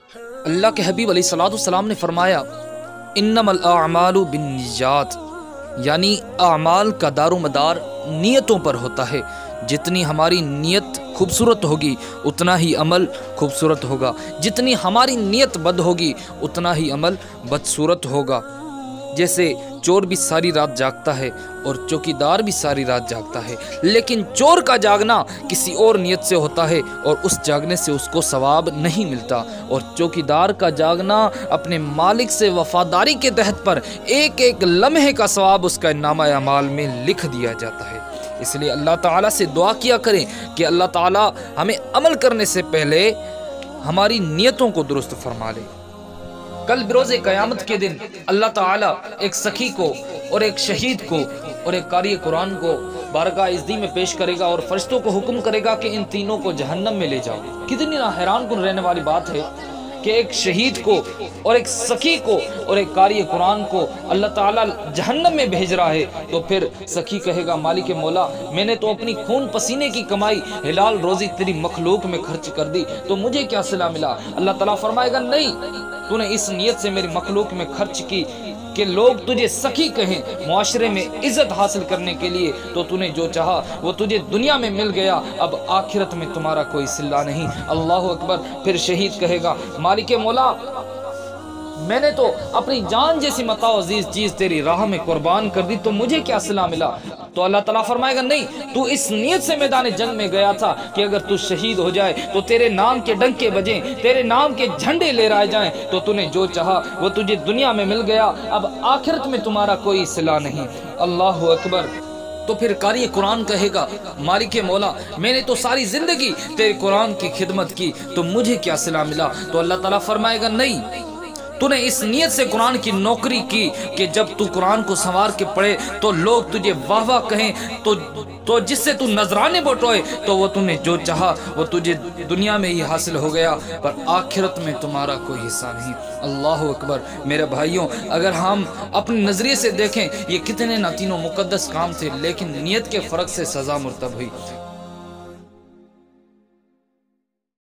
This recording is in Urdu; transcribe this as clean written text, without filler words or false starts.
اللہ کے حبیب علیہ الصلوۃ والسلام نے فرمایا انما الاعمال بالنیات، یعنی اعمال کا دار و مدار نیتوں پر ہوتا ہے۔ جتنی ہماری نیت خوبصورت ہوگی اتنا ہی عمل خوبصورت ہوگا، جتنی ہماری نیت بد ہوگی اتنا ہی عمل بدصورت ہوگا۔ جیسے چور بھی ساری رات جاگتا ہے اور چوکیدار بھی ساری رات جاگتا ہے، لیکن چور کا جاگنا کسی اور نیت سے ہوتا ہے اور اس جاگنے سے اس کو ثواب نہیں ملتا، اور چوکیدار کا جاگنا اپنے مالک سے وفاداری کے تحت پر ایک ایک لمحے کا ثواب اس کا نامہ اعمال میں لکھ دیا جاتا ہے۔ اس لیے اللہ تعالیٰ سے دعا کیا کریں کہ اللہ تعالیٰ ہمیں عمل کرنے سے پہلے ہماری نیتوں کو درست فرما لے۔ کل بروز قیامت کے دن اللہ تعالیٰ ایک سخی کو اور ایک شہید کو اور ایک قاری قرآن کو بارگاہ عزتی میں پیش کرے گا اور فرشتوں کو حکم کرے گا کہ ان تینوں کو جہنم میں لے جاؤ۔ کتنی حیران کن رہنے والی بات ہے کہ ایک شہید کو اور ایک سخی کو اور ایک قاری قرآن کو اللہ تعالیٰ جہنم میں بھیج رہا ہے، تو پھر سخی کہے گا مالک مولا میں نے تو اپنی خون پسینے کی کمائی حلال روزی تیری مخلوق میں خرچ کر دی، تو مجھے کیا صلہ ملا؟ اللہ تعالیٰ فرمائے گا نہیں، تو نے اس نیت سے میری مخلوق میں خرچ کی کہ لوگ تجھے سخی کہیں، معاشرے میں عزت حاصل کرنے کے لیے، تو تو نے جو چاہا وہ تجھے دنیا میں مل گیا، اب آخرت میں تمہارا کوئی صلہ نہیں۔ اللہ اکبر۔ پھر شہید کہے گا مالک مولا میں نے تو اپنی جان جیسی متاع و عزیز چیز تیری راہ میں قربان کر دی، تو مجھے کیا صلہ ملا؟ تو اللہ تعالیٰ فرمائے گا نہیں، تو اس نیت سے میدان جنگ میں گیا تھا کہ اگر تو شہید ہو جائے تو تیرے نام کے ڈنکے بجیں، تیرے نام کے جھنڈے لہرائے جائیں، تو تو نے جو چاہا وہ تجھے دنیا میں مل گیا، اب آخرت میں تمہارا کوئی صلہ نہیں۔ اللہ اکبر۔ تو پھر قاری قرآن کہے گا مالک مولا میں نے تو ساری زندگی تیرے قرآن کی خدمت کی، تو مجھے کیا صلہ ملا؟ تو اللہ تعالیٰ فرمائے گا نہیں، تو نے اس نیت سے قرآن کی نوکری کی کہ جب تو قرآن کو سنوار کے پڑھے تو لوگ تجھے واہ واہ کہیں، تو جس سے تو نذرانے بٹوئے تو وہ تو نے جو چاہا وہ تجھے دنیا میں ہی حاصل ہو گیا، پر آخرت میں تمہارا کوئی حصہ نہیں۔ اللہ اکبر۔ میرے بھائیوں اگر ہم اپنے نظریے سے دیکھیں یہ کتنے نہ تینوں مقدس کام تھے، لیکن نیت کے فرق سے سزا مرتب ہوئی۔